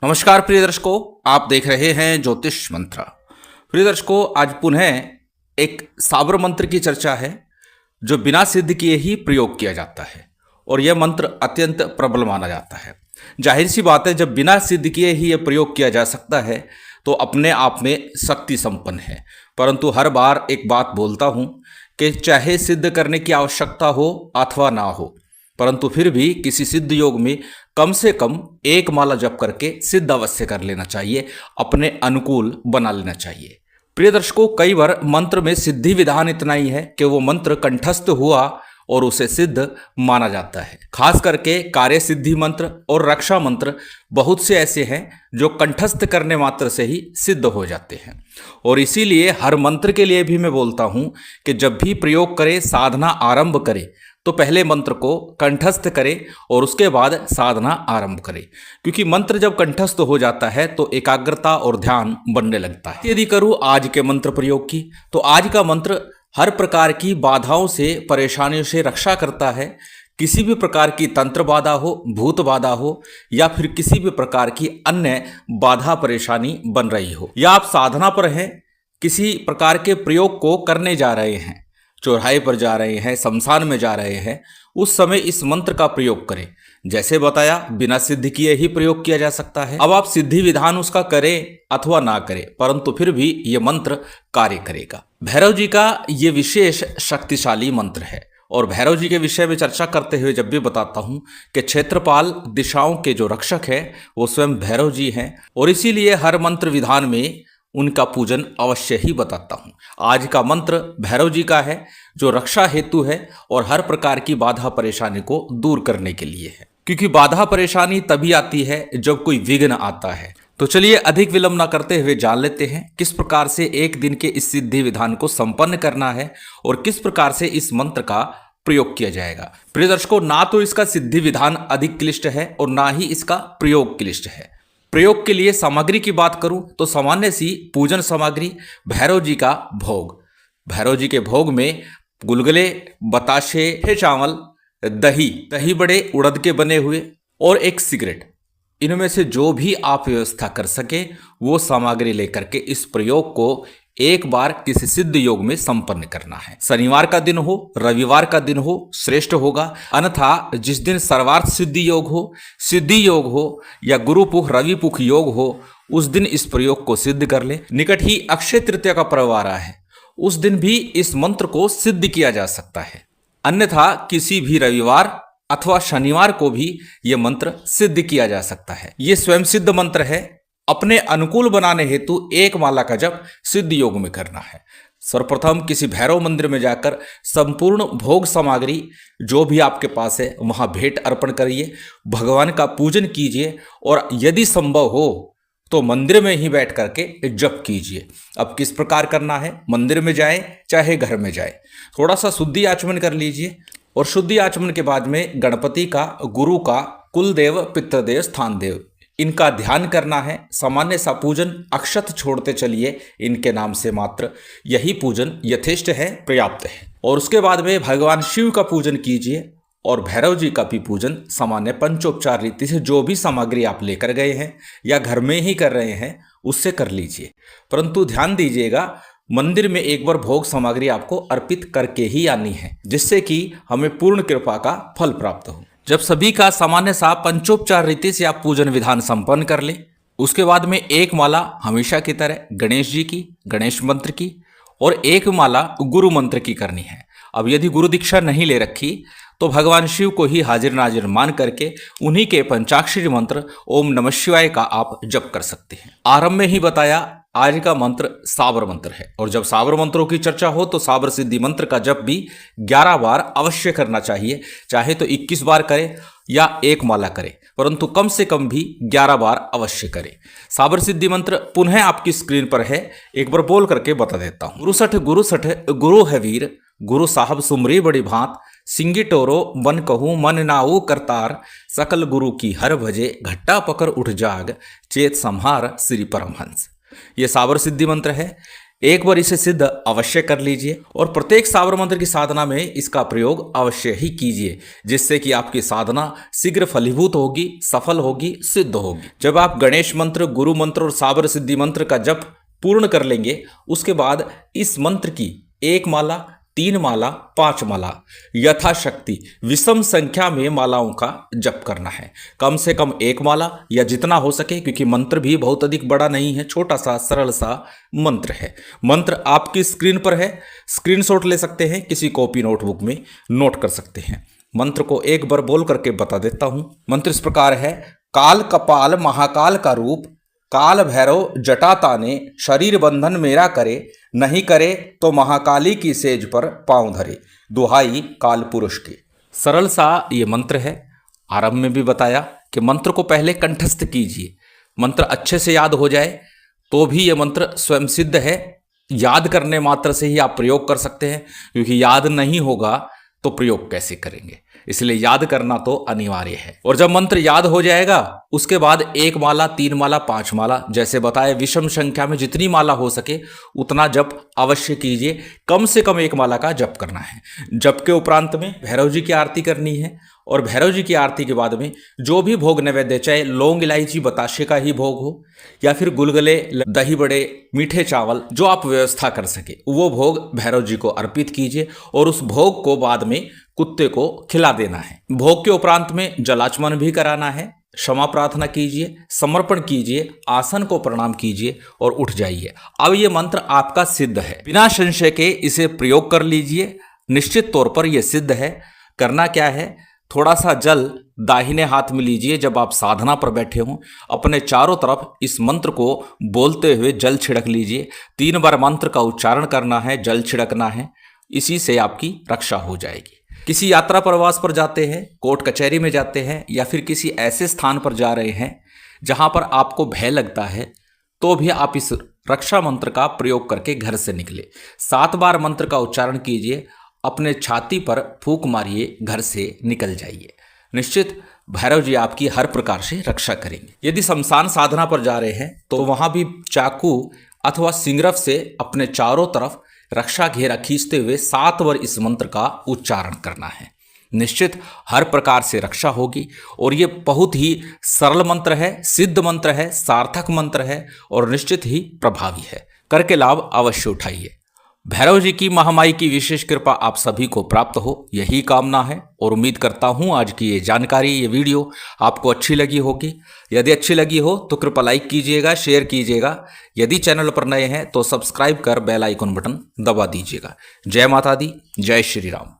नमस्कार प्रिय दर्शकों, आप देख रहे हैं ज्योतिष मंत्र। प्रिय दर्शकों, आज पुनः एक साबर मंत्र की चर्चा है जो बिना सिद्ध किए ही प्रयोग किया जाता है और यह मंत्र अत्यंत प्रबल माना जाता है। जाहिर सी बात है, जब बिना सिद्ध किए ही यह प्रयोग किया जा सकता है तो अपने आप में शक्ति संपन्न है। परंतु हर बार एक बात बोलता हूँ कि चाहे सिद्ध करने की आवश्यकता हो अथवा ना हो, परंतु फिर भी किसी सिद्ध योग में कम से कम एक माला जप करके सिद्ध अवश्य कर लेना चाहिए, अपने अनुकूल बना लेना चाहिए। प्रिय दर्शकों, कई बार मंत्र में सिद्धि विधान इतना ही है कि वो मंत्र कंठस्थ हुआ और उसे सिद्ध माना जाता है। खास करके कार्य सिद्धि मंत्र और रक्षा मंत्र बहुत से ऐसे हैं जो कंठस्थ करने मात्र से ही सिद्ध हो जाते हैं। और इसीलिए हर मंत्र के लिए भी मैं बोलता हूं कि जब भी प्रयोग करें, साधना आरंभ करें, तो पहले मंत्र को कंठस्थ करें और उसके बाद साधना आरंभ करें। क्योंकि मंत्र जब कंठस्थ हो जाता है तो एकाग्रता और ध्यान बनने लगता है। यदि करूँ आज के मंत्र प्रयोग की, तो आज का मंत्र हर प्रकार की बाधाओं से, परेशानियों से रक्षा करता है। किसी भी प्रकार की तंत्र बाधा हो, भूत बाधा हो, या फिर किसी भी प्रकार की अन्य बाधा परेशानी बन रही हो, या आप साधना पर हैं, किसी प्रकार के प्रयोग को करने जा रहे हैं, चौराहे पर जा रहे हैं, शमशान में जा रहे हैं, उस समय इस मंत्र का प्रयोग करें। जैसे बताया, बिना सिद्ध किए ही प्रयोग किया जा सकता है। अब आप सिद्धि विधान उसका करें अथवा ना करें, परंतु फिर भी ये मंत्र कार्य करेगा। भैरव जी का ये विशेष शक्तिशाली मंत्र है और भैरव जी के विषय में चर्चा करते हुए जब भी बताता हूं कि क्षेत्रपाल दिशाओं के जो रक्षक है वो स्वयं भैरव जी हैं, और इसीलिए हर मंत्र विधान में उनका पूजन अवश्य ही बताता हूं। आज का मंत्र भैरव जी का है जो रक्षा हेतु है और हर प्रकार की बाधा परेशानी को दूर करने के लिए है। क्योंकि बाधा परेशानी तभी आती है जब कोई विघ्न आता है। तो चलिए अधिक विलंब न करते हुए जान लेते हैं किस प्रकार से एक दिन के इस सिद्धि विधान को संपन्न करना है और किस प्रकार से इस मंत्र का प्रयोग किया जाएगा। प्रिय दर्शकों, ना तो इसका सिद्धि विधान अधिक क्लिष्ट है और ना ही इसका प्रयोग क्लिष्ट है। प्रयोग के लिए सामग्री की बात करूं तो सामान्य सी पूजन सामग्री भैरव जी का भोग। भैरव जी के भोग में गुलगुले, बताशे, चावल, दही बड़े उड़द के बने हुए और एक सिगरेट, इनमें से जो भी आप व्यवस्था कर सके वो सामग्री लेकर के इस प्रयोग को एक बार किसी सिद्ध योग में संपन्न करना है। शनिवार का दिन हो, रविवार का दिन हो, श्रेष्ठ होगा। अन्यथा जिस दिन सर्वार्थ सिद्धि योग हो या गुरुपुख रविपुख योग हो, उस दिन इस प्रयोग को सिद्ध कर ले। निकट ही अक्षय तृतीया का पर्व आ रहा है, उस दिन भी इस मंत्र को सिद्ध किया जा सकता है। अन्यथा किसी भी रविवार अथवा शनिवार को भी यह मंत्र सिद्ध किया जा सकता है। यह स्वयं सिद्ध मंत्र है। अपने अनुकूल बनाने हेतु एक माला का जप सिद्ध योग में करना है। सर्वप्रथम किसी भैरव मंदिर में जाकर संपूर्ण भोग सामग्री जो भी आपके पास है वहां भेंट अर्पण करिए, भगवान का पूजन कीजिए और यदि संभव हो तो मंदिर में ही बैठ करके जप कीजिए। अब किस प्रकार करना है, मंदिर में जाए चाहे घर में जाए, थोड़ा सा शुद्धि आचमन कर लीजिए और शुद्धि आचमन के बाद में गणपति का, गुरु का, कुलदेव, पितृदेव, स्थान देव, इनका ध्यान करना है। सामान्य सा पूजन, अक्षत छोड़ते चलिए इनके नाम से मात्र, यही पूजन यथेष्ट है, पर्याप्त है। और उसके बाद में भगवान शिव का पूजन कीजिए और भैरव जी का भी पूजन सामान्य पंचोपचार रीति से जो भी सामग्री आप लेकर गए हैं या घर में ही कर रहे हैं उससे कर लीजिए। परंतु ध्यान दीजिएगा, मंदिर में एक बार भोग सामग्री आपको अर्पित करके ही आनी है, जिससे कि हमें पूर्ण कृपा का फल प्राप्त हो। जब सभी का सामान्य सा पंचोपचार रीति से आप पूजन विधान संपन्न कर ले, उसके बाद में एक माला हमेशा की तरह गणेश जी की, गणेश मंत्र की, और एक माला गुरु मंत्र की करनी है। अब यदि गुरु दीक्षा नहीं ले रखी तो भगवान शिव को ही हाजिर नाजिर मान करके उन्हीं के पंचाक्षरी मंत्र ओम नमः शिवाय का आप जप कर सकते हैं। आरंभ में ही बताया, आज का मंत्र साबर मंत्र है और जब साबर मंत्रों की चर्चा हो तो साबर सिद्धि मंत्र का जप भी 11 बार अवश्य करना चाहिए। चाहे तो 21 बार करें या एक माला करें, परंतु कम से कम भी 11 बार अवश्य करें। साबर सिद्धि मंत्र पुनः आपकी स्क्रीन पर है, एक बार बोल करके बता देता हूं। गुरु सठ गुरु है वीर, गुरु साहब सुमरी बड़ी भांत, सिंगी टोरो मन कहूँ मन नाऊ करतार, सकल गुरु की हर भजे, घट्टा पकड़ उठ जाग, चेत संहार श्री परमहंस। ये साबर सिद्धि मंत्र है। एक बार इसे सिद्ध अवश्य कर लीजिए और प्रत्येक साबर मंत्र की साधना में इसका प्रयोग अवश्य ही कीजिए, जिससे कि आपकी साधना शीघ्र फलीभूत होगी, सफल होगी, सिद्ध होगी। जब आप गणेश मंत्र, गुरु मंत्र और साबर सिद्धि मंत्र का जप पूर्ण कर लेंगे, उसके बाद इस मंत्र की 1 माला, 3 माला, 5 माला यथाशक्ति विषम संख्या में मालाओं का जप करना है। कम से कम 1 माला या जितना हो सके, क्योंकि मंत्र भी बहुत अधिक बड़ा नहीं है, छोटा सा सरल सा मंत्र है। मंत्र आपकी स्क्रीन पर है, स्क्रीनशॉट ले सकते हैं, किसी कॉपी नोटबुक में नोट कर सकते हैं। मंत्र को एक बार बोल करके बता देता हूं। मंत्र इस प्रकार है। काल कपाल महाकाल का रूप, काल भैरव जटा ताने, शरीर बंधन मेरा करे, नहीं करे तो महाकाली की सेज पर पांव धरे, दुहाई काल पुरुष की। सरल सा ये मंत्र है। आरंभ में भी बताया कि मंत्र को पहले कंठस्थ कीजिए। मंत्र अच्छे से याद हो जाए तो भी ये मंत्र स्वयं सिद्ध है। याद करने मात्र से ही आप प्रयोग कर सकते हैं, क्योंकि याद नहीं होगा तो प्रयोग कैसे करेंगे, इसलिए याद करना तो अनिवार्य है। और जब मंत्र याद हो जाएगा, उसके बाद 1 माला, 3 माला, 5 माला, जैसे बताए विषम संख्या में जितनी माला हो सके उतना जप अवश्य कीजिए। कम से कम 1 माला का जप करना है। जप के उपरांत में भैरव जी की आरती करनी है, और भैरव जी की आरती के बाद में जो भी भोग नैवेद्य, चाहे लौंग इलायची बताशे का ही भोग हो या फिर गुलगुले, दही बड़े, मीठे चावल, जो आप व्यवस्था कर सके वो भोग भैरव जी को अर्पित कीजिए, और उस भोग को बाद में कुत्ते को खिला देना है। भोग के उपरांत में जलाचमन भी कराना है, क्षमा प्रार्थना कीजिए, समर्पण कीजिए, आसन को प्रणाम कीजिए और उठ जाइए। अब ये मंत्र आपका सिद्ध है, बिना संशय के इसे प्रयोग कर लीजिए। निश्चित तौर पर यह सिद्ध है। करना क्या है, थोड़ा सा जल दाहिने हाथ में लीजिए। जब आप साधना पर बैठे हों, अपने चारों तरफ इस मंत्र को बोलते हुए जल छिड़क लीजिए। 3 बार मंत्र का उच्चारण करना है, जल छिड़कना है। इसी से आपकी रक्षा हो जाएगी। किसी यात्रा प्रवास पर जाते हैं, कोर्ट कचहरी में जाते हैं, या फिर किसी ऐसे स्थान पर जा रहे हैं जहां पर आपको भय लगता है, तो भी आप इस रक्षा मंत्र का प्रयोग करके घर से निकले। 7 बार मंत्र का उच्चारण कीजिए, अपने छाती पर फूंक मारिए, घर से निकल जाइए। निश्चित भैरव जी आपकी हर प्रकार से रक्षा करेंगे। यदि शमशान साधना पर जा रहे हैं तो वहां भी चाकू अथवा सिंगरफ से अपने चारों तरफ रक्षा घेरा खींचते हुए 7 बार इस मंत्र का उच्चारण करना है। निश्चित हर प्रकार से रक्षा होगी। और ये बहुत ही सरल मंत्र है, सिद्ध मंत्र है, सार्थक मंत्र है और निश्चित ही प्रभावी है। करके लाभ अवश्य उठाइए। भैरव जी की महामाई की विशेष कृपा आप सभी को प्राप्त हो, यही कामना है। और उम्मीद करता हूँ आज की ये जानकारी, ये वीडियो आपको अच्छी लगी होगी। यदि अच्छी लगी हो तो कृपया लाइक कीजिएगा, शेयर कीजिएगा। यदि चैनल पर नए हैं तो सब्सक्राइब कर बेल आइकन बटन दबा दीजिएगा। जय माता दी, जय श्री राम।